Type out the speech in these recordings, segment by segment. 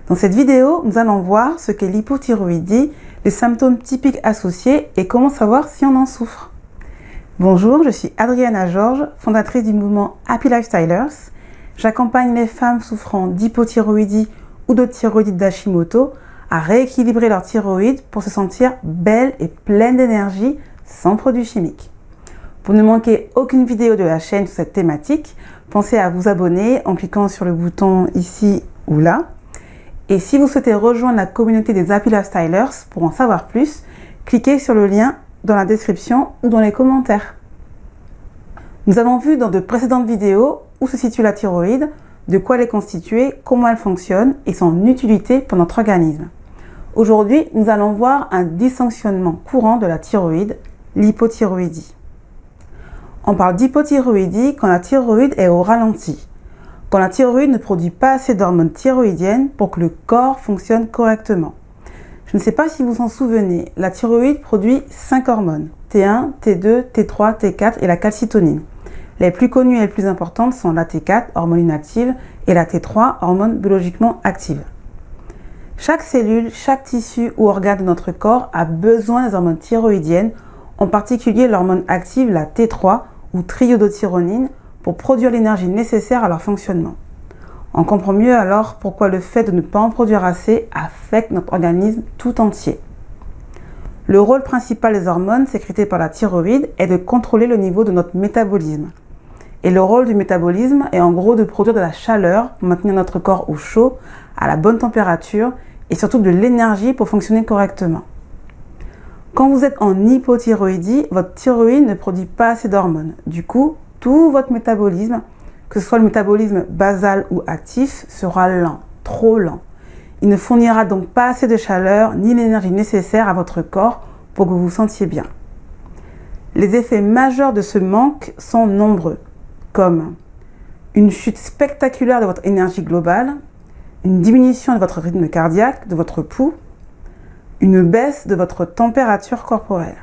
Dans cette vidéo, nous allons voir ce qu'est l'hypothyroïdie, les symptômes typiques associés et comment savoir si on en souffre. Bonjour, je suis Adriana Georges, fondatrice du mouvement Happy Lifestylers. J'accompagne les femmes souffrant d'hypothyroïdie ou de thyroïdite d'Hashimoto à rééquilibrer leur thyroïde pour se sentir belle et pleine d'énergie sans produits chimiques. Pour ne manquer aucune vidéo de la chaîne sur cette thématique, pensez à vous abonner en cliquant sur le bouton ici ou là. Et si vous souhaitez rejoindre la communauté des Happy Lifestylers pour en savoir plus, cliquez sur le lien dans la description ou dans les commentaires. Nous avons vu dans de précédentes vidéos où se situe la thyroïde, de quoi elle est constituée, comment elle fonctionne et son utilité pour notre organisme. Aujourd'hui, nous allons voir un dysfonctionnement courant de la thyroïde, l'hypothyroïdie. On parle d'hypothyroïdie quand la thyroïde est au ralenti, quand la thyroïde ne produit pas assez d'hormones thyroïdiennes pour que le corps fonctionne correctement. Je ne sais pas si vous vous en souvenez, la thyroïde produit 5 hormones, T1, T2, T3, T4 et la calcitonine. Les plus connues et les plus importantes sont la T4, hormone inactive, et la T3, hormone biologiquement active. Chaque cellule, chaque tissu ou organe de notre corps a besoin des hormones thyroïdiennes, en particulier l'hormone active, la T3 ou triiodothyronine, pour produire l'énergie nécessaire à leur fonctionnement. On comprend mieux alors pourquoi le fait de ne pas en produire assez affecte notre organisme tout entier. Le rôle principal des hormones sécrétées par la thyroïde est de contrôler le niveau de notre métabolisme. Et le rôle du métabolisme est en gros de produire de la chaleur pour maintenir notre corps au chaud, à la bonne température et surtout de l'énergie pour fonctionner correctement. Quand vous êtes en hypothyroïdie, votre thyroïde ne produit pas assez d'hormones. Du coup, tout votre métabolisme, que ce soit le métabolisme basal ou actif, sera lent, trop lent. Il ne fournira donc pas assez de chaleur ni l'énergie nécessaire à votre corps pour que vous vous sentiez bien. Les effets majeurs de ce manque sont nombreux, comme une chute spectaculaire de votre énergie globale, une diminution de votre rythme cardiaque, de votre pouls, une baisse de votre température corporelle.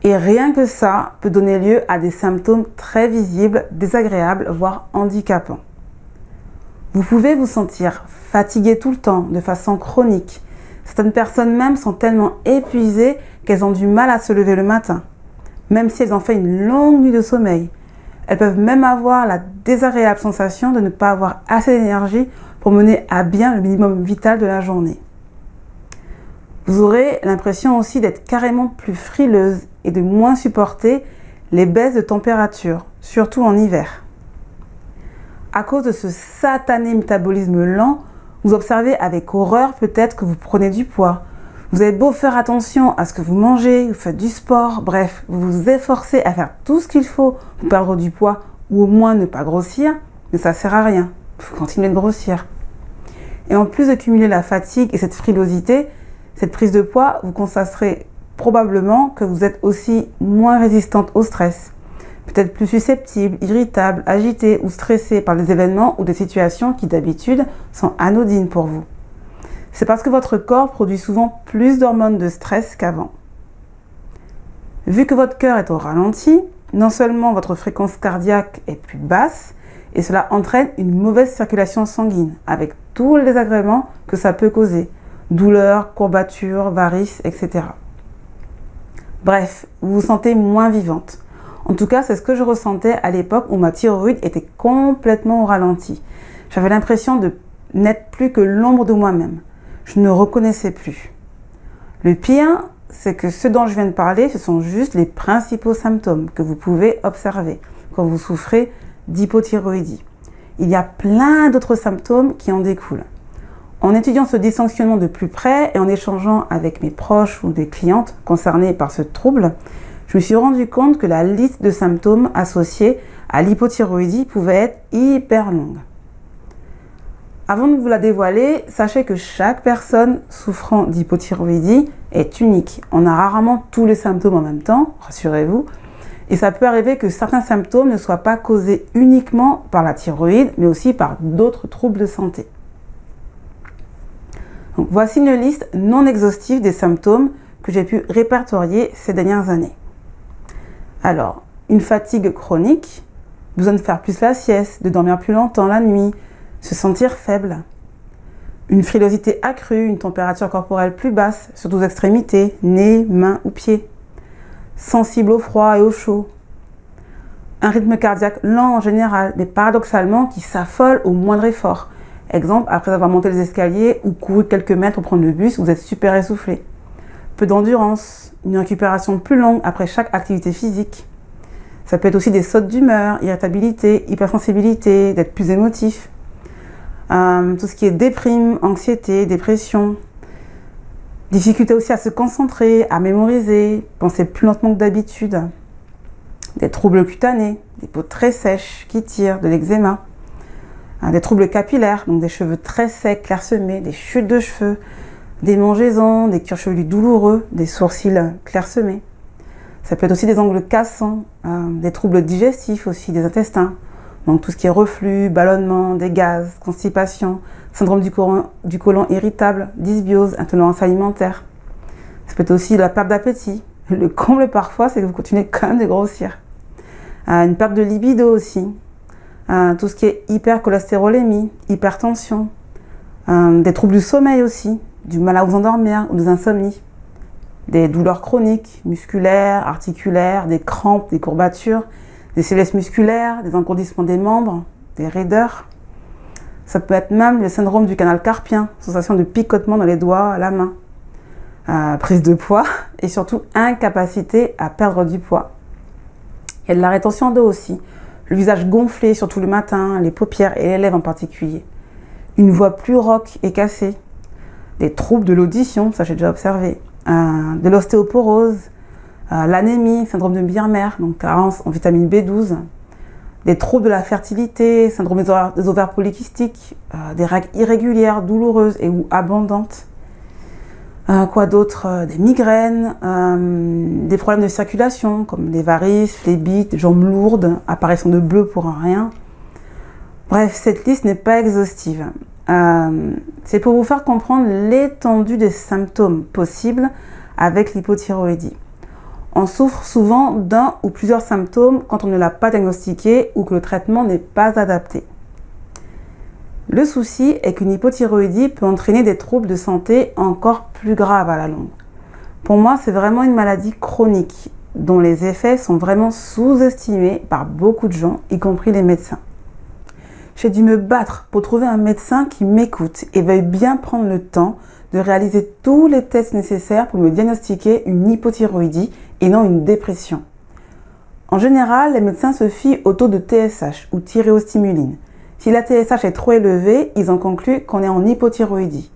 Et rien que ça peut donner lieu à des symptômes très visibles, désagréables, voire handicapants. Vous pouvez vous sentir fatigué tout le temps, de façon chronique. Certaines personnes même sont tellement épuisées qu'elles ont du mal à se lever le matin, même si elles ont fait une longue nuit de sommeil. Elles peuvent même avoir la désagréable sensation de ne pas avoir assez d'énergie pour mener à bien le minimum vital de la journée. Vous aurez l'impression aussi d'être carrément plus frileuse et de moins supporter les baisses de température, surtout en hiver. À cause de ce satané métabolisme lent, vous observez avec horreur peut-être que vous prenez du poids. Vous avez beau faire attention à ce que vous mangez, vous faites du sport, bref, vous vous efforcez à faire tout ce qu'il faut pour perdre du poids ou au moins ne pas grossir, mais ça ne sert à rien, il faut continuer de grossir. Et en plus de cumuler la fatigue et cette frilosité, cette prise de poids, vous constaterez probablement que vous êtes aussi moins résistante au stress, peut-être plus susceptible, irritable, agitée ou stressée par des événements ou des situations qui d'habitude sont anodines pour vous. C'est parce que votre corps produit souvent plus d'hormones de stress qu'avant. Vu que votre cœur est au ralenti, non seulement votre fréquence cardiaque est plus basse, et cela entraîne une mauvaise circulation sanguine, avec tous les désagréments que ça peut causer, douleurs, courbatures, varices, etc. Bref, vous vous sentez moins vivante. En tout cas, c'est ce que je ressentais à l'époque où ma thyroïde était complètement au ralenti. J'avais l'impression de n'être plus que l'ombre de moi-même. Je ne reconnaissais plus. Le pire, c'est que ce dont je viens de parler, ce sont juste les principaux symptômes que vous pouvez observer quand vous souffrez d'hypothyroïdie. Il y a plein d'autres symptômes qui en découlent. En étudiant ce dysfonctionnement de plus près et en échangeant avec mes proches ou des clientes concernées par ce trouble, je me suis rendu compte que la liste de symptômes associés à l'hypothyroïdie pouvait être hyper longue. Avant de vous la dévoiler, sachez que chaque personne souffrant d'hypothyroïdie est unique. On a rarement tous les symptômes en même temps, rassurez-vous. Et ça peut arriver que certains symptômes ne soient pas causés uniquement par la thyroïde, mais aussi par d'autres troubles de santé. Donc, voici une liste non exhaustive des symptômes que j'ai pu répertorier ces dernières années. Alors, une fatigue chronique, besoin de faire plus la sieste, de dormir plus longtemps la nuit, se sentir faible, Une frilosité accrue, une température corporelle plus basse, surtout aux extrémités, nez, mains ou pieds. Sensible au froid et au chaud. Un rythme cardiaque lent en général, mais paradoxalement qui s'affole au moindre effort. Exemple, après avoir monté les escaliers ou couru quelques mètres pour prendre le bus, vous êtes super essoufflé. Peu d'endurance, une récupération plus longue après chaque activité physique. Ça peut être aussi des sautes d'humeur, irritabilité, hypersensibilité, d'être plus émotif. Tout ce qui est déprime, anxiété, dépression. Difficulté aussi à se concentrer, à mémoriser, penser plus lentement que d'habitude. Des troubles cutanés, des peaux très sèches qui tirent, de l'eczéma. Des troubles capillaires, donc des cheveux très secs, clairsemés, des chutes de cheveux, des mangeaisons, des cuirs chevelus douloureux, des sourcils clairsemés. Ça peut être aussi des ongles cassants, des troubles digestifs aussi, des intestins. Donc tout ce qui est reflux, ballonnement, des gaz, constipation, syndrome du côlon irritable, dysbiose, intolérance alimentaire. Ça peut être aussi la perte d'appétit. Le comble parfois, c'est que vous continuez quand même de grossir. Une perte de libido aussi. Tout ce qui est hypercholestérolémie, hypertension. Des troubles du sommeil aussi, du mal à vous endormir ou des insomnies. Des douleurs chroniques, musculaires, articulaires, des crampes, des courbatures, des sévices musculaires, des engourdissements des membres, des raideurs. Ça peut être même le syndrome du canal carpien, sensation de picotement dans les doigts, à la main. Prise de poids et surtout incapacité à perdre du poids. Il y a de la rétention d'eau aussi, le visage gonflé, surtout le matin, les paupières et les lèvres en particulier. Une voix plus rauque et cassée. Des troubles de l'audition, ça j'ai déjà observé. De l'ostéoporose, l'anémie, syndrome de Birmer, donc carence en vitamine B12, des troubles de la fertilité, syndrome des ovaires polykystiques, des règles irrégulières, douloureuses et ou abondantes. Quoi d'autre? Des migraines, des problèmes de circulation comme les varices, les bites, jambes lourdes, apparition de bleu pour un rien. Bref, cette liste n'est pas exhaustive. C'est pour vous faire comprendre l'étendue des symptômes possibles avec l'hypothyroïdie. On souffre souvent d'un ou plusieurs symptômes quand on ne l'a pas diagnostiqué ou que le traitement n'est pas adapté. Le souci est qu'une hypothyroïdie peut entraîner des troubles de santé encore plus graves à la longue. Pour moi, c'est vraiment une maladie chronique dont les effets sont vraiment sous-estimés par beaucoup de gens, y compris les médecins. J'ai dû me battre pour trouver un médecin qui m'écoute et veuille bien prendre le temps de réaliser tous les tests nécessaires pour me diagnostiquer une hypothyroïdie et non une dépression. En général, les médecins se fient au taux de TSH ou thyréostimuline. Si la TSH est trop élevée, ils en concluent qu'on est en hypothyroïdie.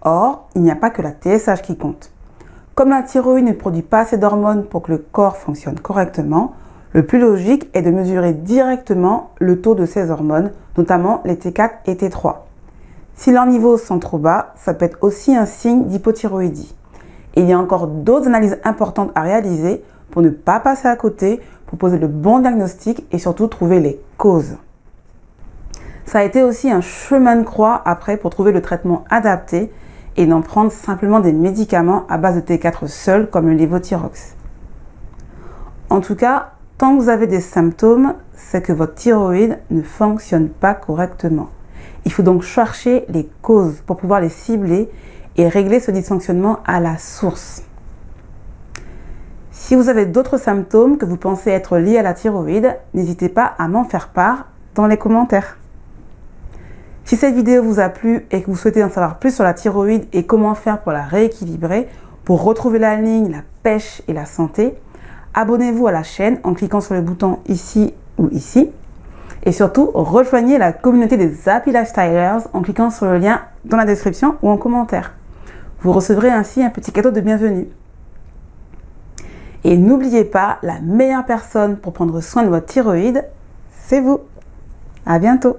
Or, il n'y a pas que la TSH qui compte. Comme la thyroïde ne produit pas assez d'hormones pour que le corps fonctionne correctement, le plus logique est de mesurer directement le taux de ces hormones, notamment les T4 et T3. Si leurs niveaux sont trop bas, ça peut être aussi un signe d'hypothyroïdie. Et il y a encore d'autres analyses importantes à réaliser pour ne pas passer à côté, pour poser le bon diagnostic et surtout trouver les causes. Ça a été aussi un chemin de croix après pour trouver le traitement adapté et non prendre simplement des médicaments à base de T4 seuls comme le lévothyrox. En tout cas, tant que vous avez des symptômes, c'est que votre thyroïde ne fonctionne pas correctement. Il faut donc chercher les causes pour pouvoir les cibler et régler ce dysfonctionnement à la source. Si vous avez d'autres symptômes que vous pensez être liés à la thyroïde, n'hésitez pas à m'en faire part dans les commentaires. Si cette vidéo vous a plu et que vous souhaitez en savoir plus sur la thyroïde et comment faire pour la rééquilibrer, pour retrouver la ligne, la pêche et la santé, abonnez-vous à la chaîne en cliquant sur le bouton ici ou ici. Et surtout, rejoignez la communauté des Happy Lifestylers en cliquant sur le lien dans la description ou en commentaire. Vous recevrez ainsi un petit cadeau de bienvenue. Et n'oubliez pas, la meilleure personne pour prendre soin de votre thyroïde, c'est vous. À bientôt.